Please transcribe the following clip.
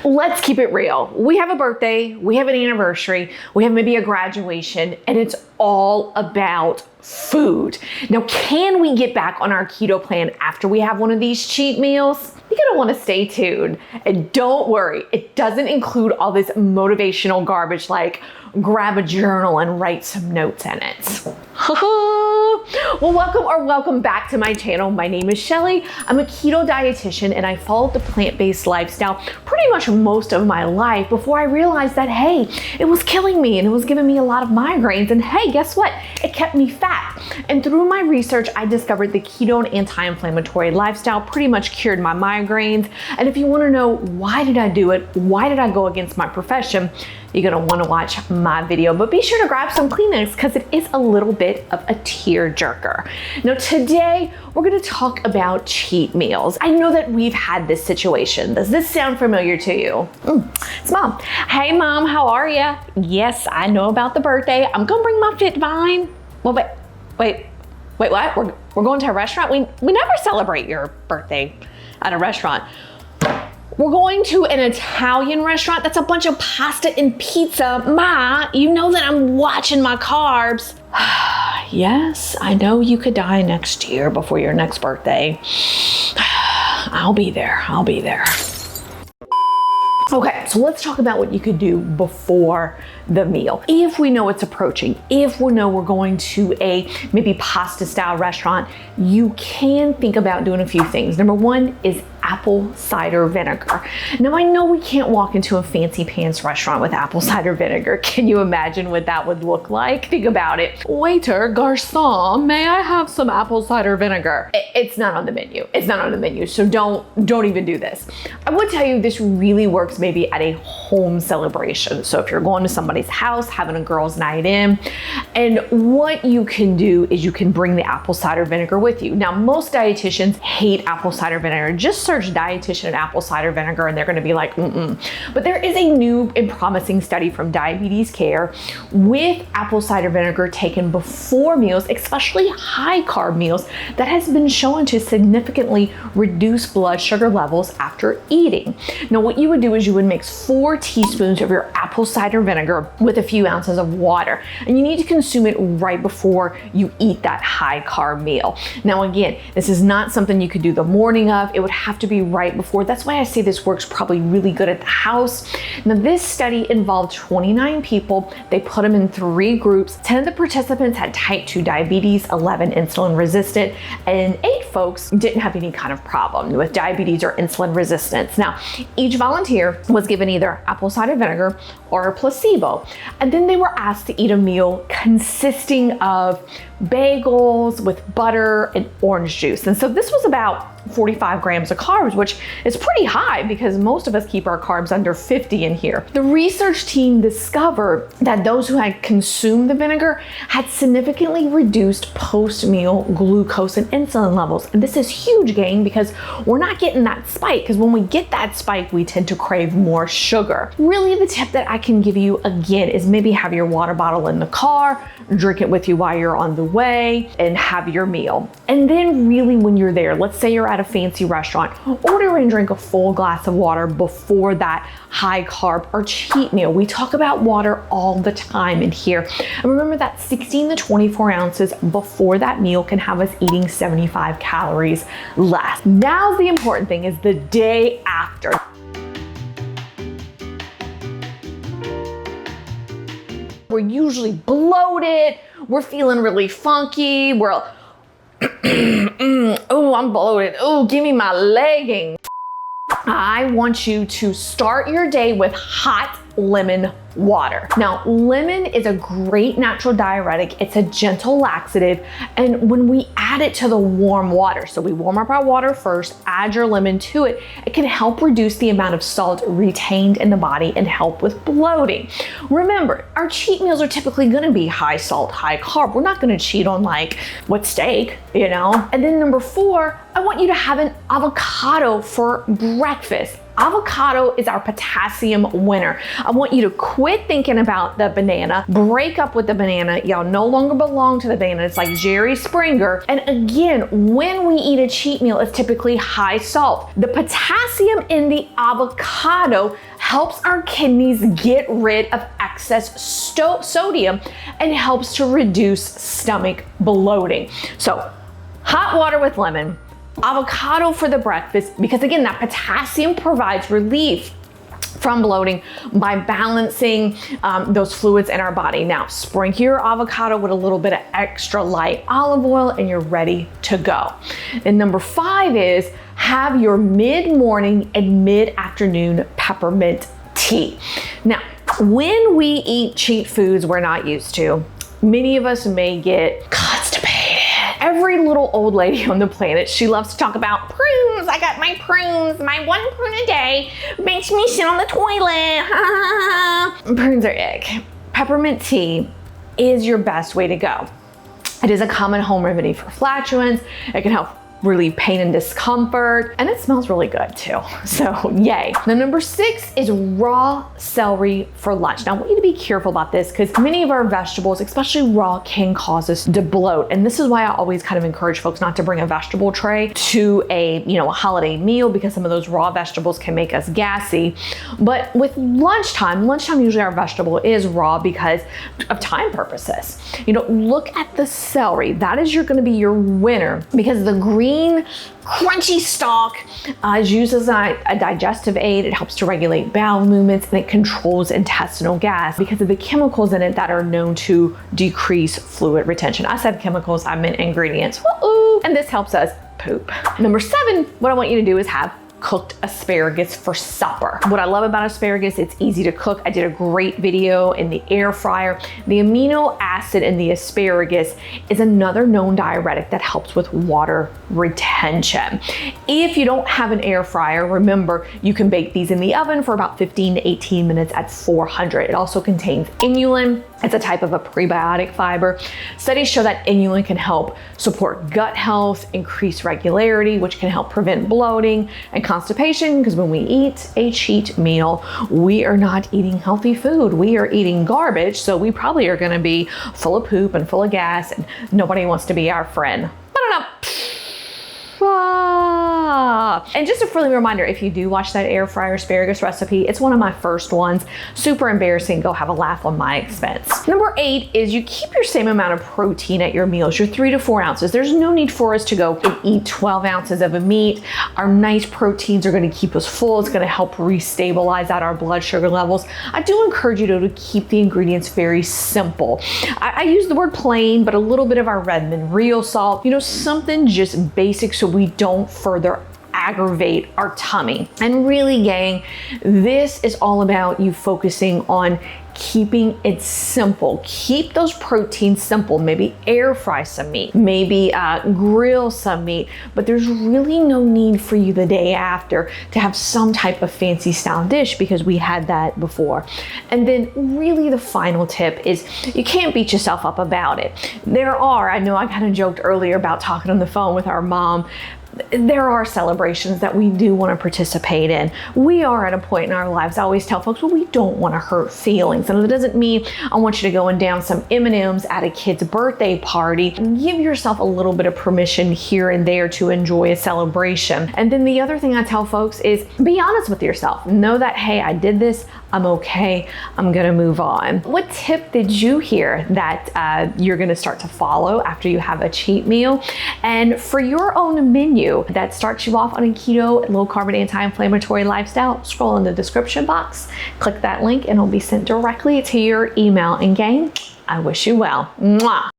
Let's keep it real. We have a birthday, we have an anniversary, we have maybe a graduation, and it's all about food. Now, can we get back on our keto plan after we have one of these cheat meals? You're gonna wanna stay tuned. And don't worry, it doesn't include all this motivational garbage like grab a journal and write some notes in it. Well, welcome back to my channel. My name is Shelly. I'm a keto dietitian and I followed the plant-based lifestyle pretty much most of my life before I realized that, hey, it was killing me and it was giving me a lot of migraines. And hey, guess what? It kept me fat. And through my research, I discovered the keto and anti-inflammatory lifestyle pretty much cured my migraines. And if you want to know why did I do it? Why did I go against my profession? You're gonna wanna watch my video, but be sure to grab some Kleenex because it is a little bit of a tear jerker. Now today, we're gonna talk about cheat meals. I know that we've had this situation. Does this sound familiar to you? It's Mom. Hey Mom, how are you? Yes, I know about the birthday. I'm gonna bring my Fit Vine. Well, wait, what? We're going to a restaurant? We never celebrate your birthday at a restaurant. We're going to an Italian restaurant. That's a bunch of pasta and pizza. Ma, you know that I'm watching my carbs. Yes, I know you could die next year before your next birthday. I'll be there. Okay, so let's talk about what you could do before the meal. If we know it's approaching, if we know we're going to a maybe pasta style restaurant, you can think about doing a few things. Number one is apple cider vinegar. Now I know we can't walk into a fancy pants restaurant with apple cider vinegar. Can you imagine what that would look like? Think about it. Waiter, garçon, may I have some apple cider vinegar? It's not on the menu. So don't even do this. I would tell you this really works maybe at a home celebration. So if you're going to somebody's house, having a girls' night in, and what you can do is you can bring the apple cider vinegar with you. Now, most dietitians hate apple cider vinegar. Just search dietitian and apple cider vinegar and they're gonna be like, But there is a new and promising study from Diabetes Care with apple cider vinegar taken before meals, especially high carb meals, that has been shown to significantly reduce blood sugar levels after eating. Now, what you would do is you would mix 4 teaspoons of your apple cider vinegar with a few ounces of water, and you need to consume it right before you eat that high carb meal. Now, again, this is not something you could do the morning of. It would have to be right before. That's why I say this works probably really good at the house. Now, this study involved 29 people. They put them in 3 groups. 10 of the participants had type 2 diabetes, 11 insulin resistant, and 8 folks didn't have any kind of problem with diabetes or insulin resistance. Now, each volunteer was given either apple cider vinegar or a placebo. And then they were asked to eat a meal consisting of bagels with butter and orange juice. And so this was about 45 grams of carbs, which is pretty high because most of us keep our carbs under 50 in here. The research team discovered that those who had consumed the vinegar had significantly reduced post-meal glucose and insulin levels. And this is huge gain because we're not getting that spike, because when we get that spike, we tend to crave more sugar. Really, the tip that I can give you again is maybe have your water bottle in the car, drink it with you while you're on the way, and have your meal. And then really when you're there, let's say you're at a fancy restaurant, order and drink a full glass of water before that high carb or cheat meal. We talk about water all the time in here. And remember that 16 to 24 ounces before that meal can have us eating 75 calories less. Now the important thing is the day after. We're usually bloated, we're feeling really funky, we're oh, I'm bloated. Oh, give me my leggings. I want you to start your day with hot lemon water. Now, lemon is a great natural diuretic. It's a gentle laxative. And when we add it to the warm water, so we warm up our water first, add your lemon to it, it can help reduce the amount of salt retained in the body and help with bloating. Remember, our cheat meals are typically gonna be high salt, high carb. We're not gonna cheat on steak, And then number 4, I want you to have an avocado for breakfast. Avocado is our potassium winner. I want you to quit thinking about the banana, break up with the banana. Y'all no longer belong to the banana. It's like Jerry Springer. And again, when we eat a cheat meal, it's typically high salt. The potassium in the avocado helps our kidneys get rid of excess sodium and helps to reduce stomach bloating. So hot water with lemon, avocado for the breakfast, because again, that potassium provides relief from bloating by balancing those fluids in our body. Now, sprinkle your avocado with a little bit of extra light olive oil and you're ready to go. And number 5 is have your mid-morning and mid-afternoon peppermint tea. Now, when we eat cheat foods we're not used to, many of us may get constipated. Every little old lady on the planet, she loves to talk about prunes. I got my prunes. My 1 prune a day makes me sit on the toilet. Prunes are ick. Peppermint tea is your best way to go. It is a common home remedy for flatulence. It can help relieve pain and discomfort, and it smells really good too. So yay. Now number 6 is raw celery for lunch. Now I want you to be careful about this because many of our vegetables, especially raw, can cause us to bloat. And this is why I always kind of encourage folks not to bring a vegetable tray to a holiday meal, because some of those raw vegetables can make us gassy. But with lunchtime usually our vegetable is raw because of time purposes. Look at the celery. That is going to be your winner because the green crunchy stalk is used as a digestive aid. It helps to regulate bowel movements and it controls intestinal gas because of the chemicals in it that are known to decrease fluid retention. I said chemicals, I meant ingredients. Woo-oo. And this helps us poop. Number 7, what I want you to do is have cooked asparagus for supper. What I love about asparagus, it's easy to cook. I did a great video in the air fryer. The amino acid in the asparagus is another known diuretic that helps with water retention. If you don't have an air fryer, remember you can bake these in the oven for about 15 to 18 minutes at 400. It also contains inulin. It's a type of a prebiotic fiber. Studies show that inulin can help support gut health, increase regularity, which can help prevent bloating and constipation, because when we eat a cheat meal, we are not eating healthy food. We are eating garbage, so we probably are gonna be full of poop and full of gas, and nobody wants to be our friend. And just a friendly reminder, if you do watch that air fryer asparagus recipe, it's one of my first ones. Super embarrassing. Go have a laugh on my expense. Number 8 is you keep your same amount of protein at your meals, your 3 to 4 ounces. There's no need for us to go and eat 12 ounces of a meat. Our nice proteins are going to keep us full. It's going to help restabilize out our blood sugar levels. I do encourage you to keep the ingredients very simple. I use the word plain, but a little bit of our Redmond real salt, something just basic so we don't further aggravate our tummy. And really, gang, this is all about you focusing on keeping it simple. Keep those proteins simple. Maybe air fry some meat, maybe grill some meat, but there's really no need for you the day after to have some type of fancy style dish because we had that before. And then really the final tip is you can't beat yourself up about it. I know I kind of joked earlier about talking on the phone with our mom. There are celebrations that we do want to participate in. We are at a point in our lives, I always tell folks, well, we don't want to hurt feelings. And it doesn't mean I want you to go and down some M&Ms at a kid's birthday party. Give yourself a little bit of permission here and there to enjoy a celebration. And then the other thing I tell folks is be honest with yourself. Know that, hey, I did this. I'm okay. I'm going to move on. What tip did you hear that you're going to start to follow after you have a cheat meal? And for your own menu that starts you off on a keto, low carb, and anti-inflammatory lifestyle, scroll in the description box, click that link, and it'll be sent directly to your email. And gang, I wish you well. Mwah.